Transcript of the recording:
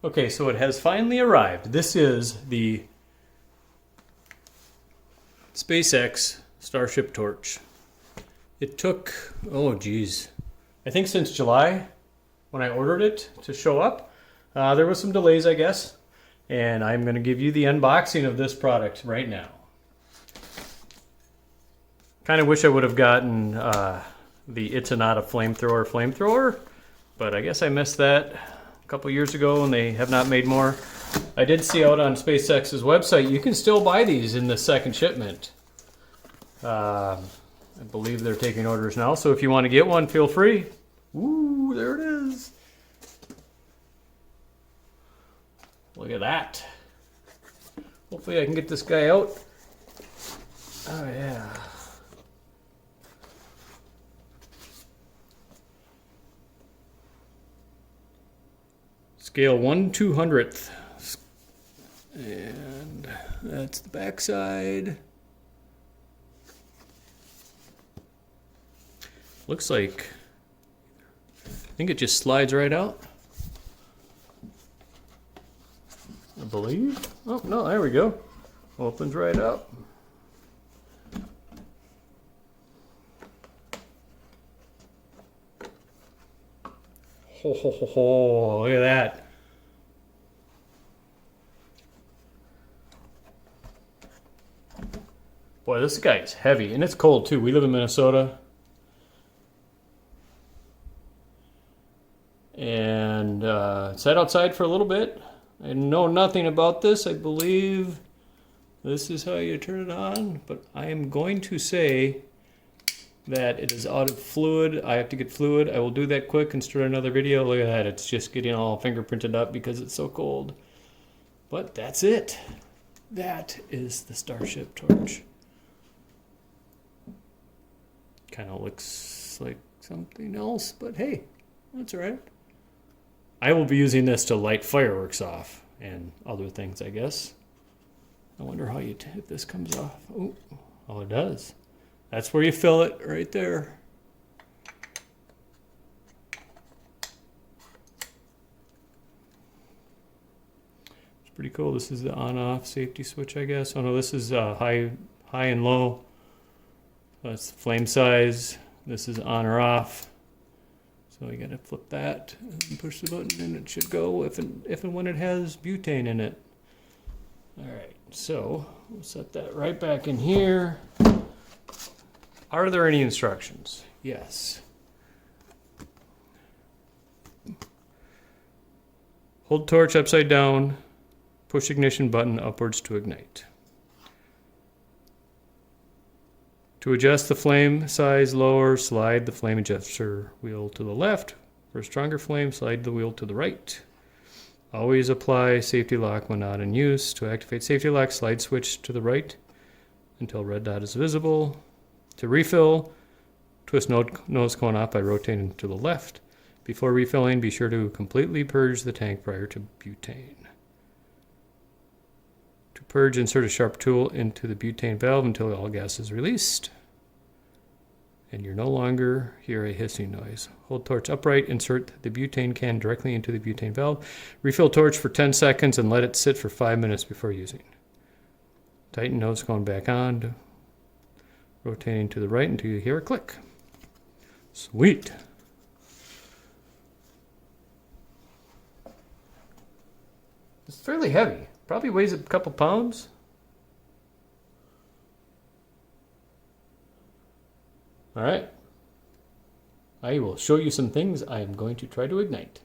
Okay, so it has finally arrived. This is the SpaceX Starship Torch. It took, oh geez, I think since July when I ordered it to show up. There was some delays, I guess, and I'm going to give you the unboxing of this product right now. Kind of wish I would have gotten the It's a Not a flamethrower, but I guess I missed that a couple years ago and they have not made more. I did see out on SpaceX's website you can still buy these in the second shipment. I believe they're taking orders now, so if you want to get one, feel free. Ooh, there it is. Look at that. Hopefully I can get this guy out. Oh yeah. Scale 1/200th. And that's the back side. Looks like, I think it just slides right out. I believe. Oh, no, there we go. Opens right up. Ho, ho, ho, ho. Look at that. Boy, this guy is heavy, and it's cold too. We live in Minnesota. And sat outside for a little bit. I know nothing about this. I believe this is how you turn it on, but I am going to say that it is out of fluid. I have to get fluid. I will do that quick and start another video. Look at that. It's just getting all fingerprinted up because it's so cold. But that's it. That is the Starship Torch. Kind of looks like something else, but hey, that's all right. I will be using this to light fireworks off and other things, I guess. I wonder how you if this comes off. Oh, it does. That's where you fill it, right there. It's pretty cool. This is the on-off safety switch, I guess. Oh no, this is high and low. That's the flame size. This is on or off. So you gotta flip that and push the button and it should go if and when it has butane in it. All right, so we'll set that right back in here. Are there any instructions? Yes. Hold torch upside down, push ignition button upwards to ignite. To adjust the flame size lower, slide the flame adjuster wheel to the left. For a stronger flame, slide the wheel to the right. Always apply safety lock when not in use. To activate safety lock, slide switch to the right until red dot is visible. To refill, twist nose cone off by rotating to the left. Before refilling, be sure to completely purge the tank prior to butane. To purge, insert a sharp tool into the butane valve until all gas is released. And you're no longer hear a hissing noise. Hold torch upright, insert the butane can directly into the butane valve. Refill torch for 10 seconds and let it sit for 5 minutes before using. Tighten nose cone back on, rotating to the right until you hear a click. Sweet. It's fairly heavy. Probably weighs a couple pounds. All right. I will show you some things I am going to try to ignite.